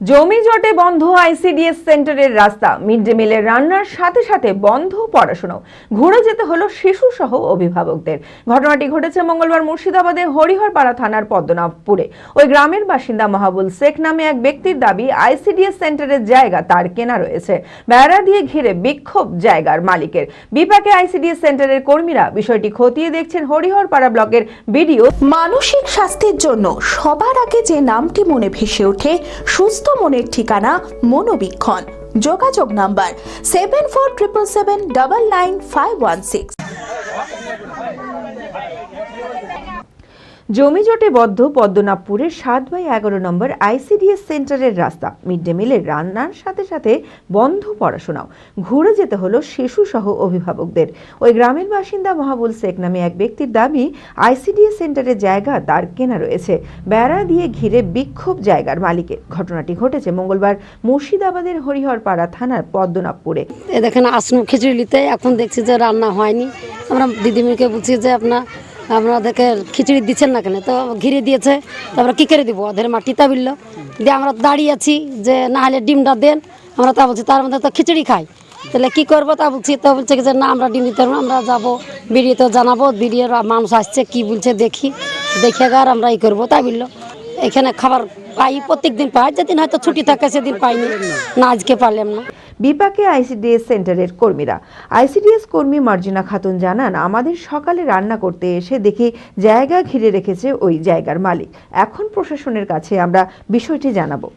জমি জটে বন্ধ আইসিডিএস সেন্টারের রাস্তা, মিড ডে মিলের রান্নার সাথে সাথে বন্ধ পড়াশোনাও। ঘুরে যেতে হলো শিশু সহ অভিভাবকদের। ঘটনাটি ঘটেছে মঙ্গলবার মুর্শিদাবাদের হরিহরপাড়া থানার পদ্মনাভপুরে। ওই গ্রামের বাসিন্দা মাহবুল শেখ নামে এক ব্যক্তির দাবি, আইসিডিএস সেন্টারের জায়গা তার কেনা রয়েছে। বেড়া দিয়ে ঘিরে বিক্ষোভ জায়গার মালিকের। বিপাকে আইসিডিএস সেন্টারের কর্মীরা বিষয়টি খতিয়ে দেখছেন হরিহরপাড়া ব্লকের বিডিও। মানসিক স্বাস্থ্যের জন্য সবার আগে যে নামটি মনে ভেসে ওঠে, সুস্থ মনের ঠিকানা মনোবীক্ষণ। যোগাযোগ নাম্বার 7477799516। জমি জটে বদ্ধ পদ্মনাভপুরের 7/11 নম্বর আইসিডিএস সেন্টারের রাস্তা, মিড ডে মিলের রান্নার সাথে সাথে বন্ধ পড়াশোনাও। ঘুরে যেতে হলো শিশু সহ অভিভাবকদের। ওই গ্রামের বাসিন্দা মাহবুল শেখ নামে এক ব্যক্তির দাবি, আইসিডিএস সেন্টারের জায়গা তার কেনা রয়েছে। বেড়া দিয়ে ঘিরে বিক্ষোভ জায়গার মালিকের। ঘটনাটি ঘটেছে মঙ্গলবার মুর্শিদাবাদের হরিহরপাড়া থানার পদ্মনাভপুরে। দেখেন আসনু খিচুড়ি নিতে, এখন দেখছি যে রান্না হয়নি। আমরা দিদিমণিকে বলছি যে আপনাদেরকে খিচুড়ি দিচ্ছেন না কেন, তো ঘিরে দিয়েছে। তারপরে কী করে দিব, ওদের মাটি তাবিল দিয়ে আমরা দাঁড়িয়ে আছি যে না হলে ডিমটা দেন। আমরা তা বলছি, তার মধ্যে তো খিচুড়ি খাই, তাহলে কী করবো তা বলছি। তো বলছে যে না, আমরা ডিম দিতে পারবো, আমরা যাবো বিডিওতে জানাবো, বিডিওর মানুষ আসছে কি বলছে দেখি, দেখে আর আমরা ই করবো তাই বললো। এখানে খাবার পাই, প্রত্যেক দিন পাই, যেদিন হয়তো ছুটি থাকে সেদিন পাইনি, না আজকে পারলাম না। বিপাকে আইসিডিএস সেন্টারের কর্মীরা। আইসিডিএস কর্মী মার্জিনা খাতুন জানান, আমাদের সকালে রান্না করতে এসে দেখি জায়গা ঘিরে রেখেছে ওই জায়গার মালিক। এখন প্রশাসনের কাছে আমরা বিষয়টি জানাবো।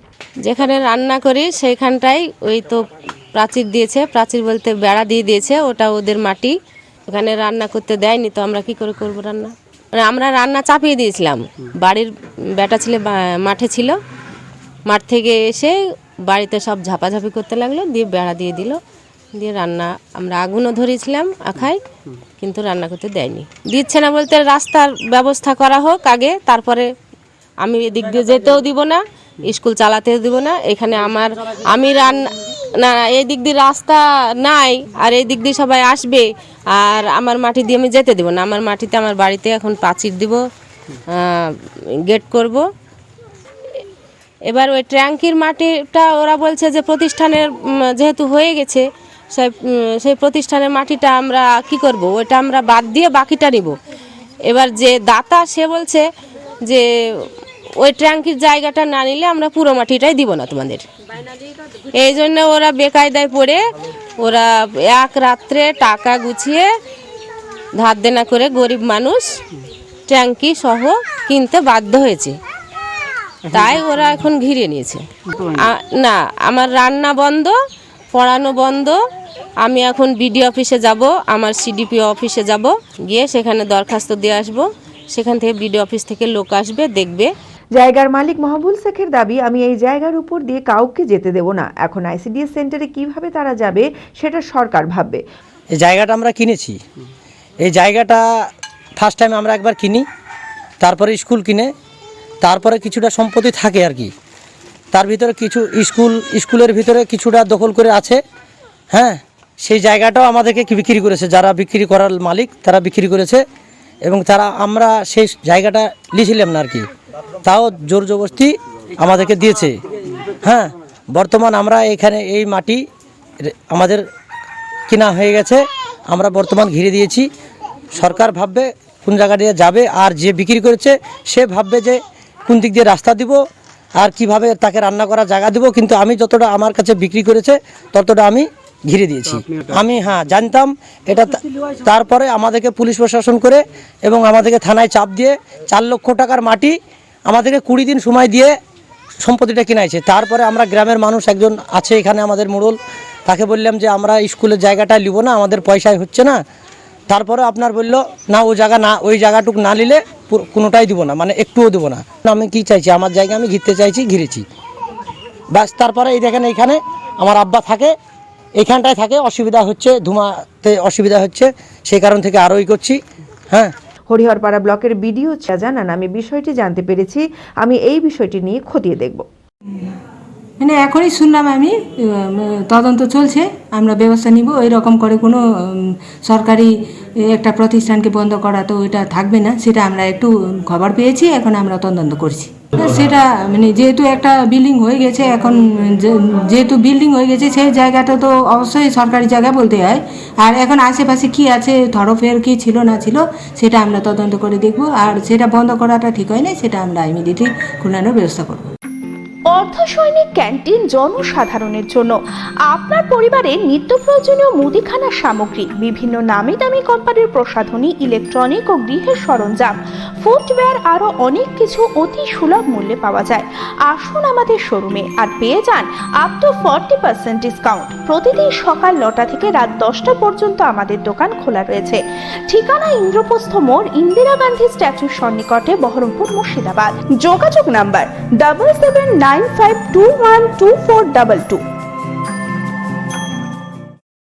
যেখানে রান্না করি সেইখানটাই ওই তো প্রাচীর দিয়েছে, প্রাচীর বলতে বেড়া দিয়ে দিয়েছে, ওটা ওদের মাটি, ওখানে রান্না করতে দেয়নি। তো আমরা কি করে করবো রান্না? আমরা রান্না চাপিয়ে দিয়েছিলাম। বাড়ির বেটা ছেলে মাঠে ছিল, মাঠ থেকে এসে বাড়িতে সব ঝাপাঝাপি করতে লাগলো, দিয়ে বেড়া দিয়ে দিল, দিয়ে রান্না আমরা আগুনও ধরেছিলাম আখায়, কিন্তু রান্না করতে দেয়নি। দিচ্ছে না বলতে রাস্তার ব্যবস্থা করা হোক আগে, তারপরে আমি এদিক দিয়ে যেতেও দিব না, স্কুল চালাতেও দিব না। এখানে আমি রান্না না, এই দিক দিয়ে রাস্তা নাই, আর এই দিক দিয়ে সবাই আসবে, আর আমার মাটি দিয়ে আমি যেতে দেবো না। আমার মাটিতে আমার বাড়িতে এখন প্রাচীর দিব, গেট করব। এবার ওই ট্যাঙ্কির মাটিটা ওরা বলছে যে প্রতিষ্ঠানের যেহেতু হয়ে গেছে, সেই প্রতিষ্ঠানের মাটিটা আমরা কি করব, ওইটা আমরা বাদ দিয়ে বাকিটা নিব। এবার যে দাতা সে বলছে যে ওই ট্যাঙ্কির জায়গাটা না নিলে আমরা পুরো মাটিটাই দিব না তোমাদের। এই জন্য ওরা বেকায়দায় পড়ে ওরা এক রাত্রে টাকা গুছিয়ে ধার দেনা করে গরিব মানুষ ট্যাঙ্কি সহ কিনতে বাধ্য হয়েছে, তাই ওরা এখন ঘিরে নিয়েছে। না, আমার রান্না বন্ধ, পড়ানো বন্ধ। আমি এখন বিডিও অফিসে যাব, আমার সিডিপি অফিসে যাব, গিয়ে সেখানে দরখাস্ত দিয়ে আসবো। সেখান থেকে বিডিও অফিস থেকে লোক আসবে, দেখবে। জায়গার মালিক মাহবুল শেখের দাবি, আমি এই জায়গার উপর দিয়ে কাউকে যেতে দেব না। এখন আইসিডিএস সেন্টারে কিভাবে তারা যাবে সেটা সরকার ভাববে। এই জায়গাটা আমরা কিনেছি, এই জায়গাটা ফার্স্ট টাইম আমরা একবার কিনি, তারপরে স্কুল কিনে, তারপরে কিছুটা সম্পত্তি থাকে আর কি। তার ভিতরে কিছু স্কুলের ভিতরে কিছুটা দখল করে আছে। হ্যাঁ, সেই জায়গাটাও আমাদেরকে বিক্রি করেছে, যারা বিক্রি করার মালিক তারা বিক্রি করেছে, এবং আমরা সেই জায়গাটা লিছিলাম না আর কি, তাও জোর জবরদস্তি আমাদেরকে দিয়েছে। হ্যাঁ, বর্তমান আমরা এখানে এই মাটি আমাদের কিনা হয়ে গেছে, আমরা বর্তমান ঘিরে দিয়েছি। সরকার ভাববে কোন জায়গা দিয়ে যাবে, আর যে বিক্রি করেছে সে ভাববে যে কোন দিক দিয়ে রাস্তা দিব আর কিভাবে তাকে রান্না করার জায়গা দিব। কিন্তু আমি যতটা আমার কাছে বিক্রি করেছে ততটা আমি ঘিরে দিয়েছি। আমি জানতাম এটা, তারপরে আমাদেরকে পুলিশ প্রশাসন করে এবং আমাদেরকে থানায় চাপ দিয়ে 4 লক্ষ টাকার মাটি আমাদেরকে 20 দিন সময় দিয়ে সম্পত্তিটা কিনাইছে। তারপরে আমরা গ্রামের মানুষ একজন আছে এখানে আমাদের মোড়ল, তাকে বললাম যে আমরা স্কুলের জায়গাটা নিব না, আমাদের পয়সায় হচ্ছে না। তারপরে আপনার বললো না, ওই জায়গাটুকু না নিলে কোনোটাই দিব না, মানে একটুও দেবো না। আমি কি চাইছি, আমার জায়গা আমি ঘিরতে চাইছি, ঘিরেছি ব্যাস। তারপরে এই দেখেন এইখানে আমার আব্বা থাকে, এইখানটায় থাকে, অসুবিধা হচ্ছে, ধুমাতে অসুবিধা হচ্ছে, সেই কারণ থেকে আরোই করছি। হ্যাঁ, হরিহরপাড়া ব্লকের বিডিও জানান, আমি বিষয়টি জানতে পেরেছি, আমি এই বিষয়টি নিয়ে খতিয়ে দেখব। মানে এখনই শুনলাম আমি, তদন্ত চলছে, আমরা ব্যবস্থা নিব। ওই রকম করে কোনো সরকারি একটা প্রতিষ্ঠানকে বন্ধ করা তো ওইটা থাকবে না, সেটা আমরা একটু খবর পেয়েছি, এখন আমরা তদন্ত করছি। সেটা মানে যেহেতু একটা বিল্ডিং হয়ে গেছে এখন, যেহেতু বিল্ডিং হয়ে গেছে সেই জায়গাটা তো অবশ্যই সরকারি জায়গা বলতে হয়। আর এখন আশেপাশে কি আছে, থরফের কি ছিল না ছিল, সেটা আমরা তদন্ত করে দেখব। আর সেটা বন্ধ করাটা ঠিক হয় না, সেটা আমরা ইমিডিয়েটলি খোলানোর ব্যবস্থা করব। অর্ধ সৈনিক ক্যান্টিন জনসাধারণের জন্য আপনার পরিবারের নিত্য প্রয়োজনীয় মুদিখানার সামগ্রী, বিভিন্ন নামি দামি কোম্পানির প্রসাধনী, ইলেকট্রনিক ও গৃহের সরঞ্জাম, ফুটওয়্যার আরও অনেক কিছু অতি সুলভ মূল্যে পাওয়া যায়। আসুন আমাদের শোরুমে আর পেয়ে যান আপ টু 40% ডিসকাউন্ট। প্রতিদিন সকাল 9টা থেকে রাত 10টা পর্যন্ত আমাদের দোকান খোলা রয়েছে। ঠিকানা ইন্দ্রপ্রস্থ মোড়, ইন্দিরা গান্ধী স্ট্যাচুর সন্নিকটে, বহরমপুর, মুর্শিদাবাদ। যোগাযোগ নাম্বার 7795212422।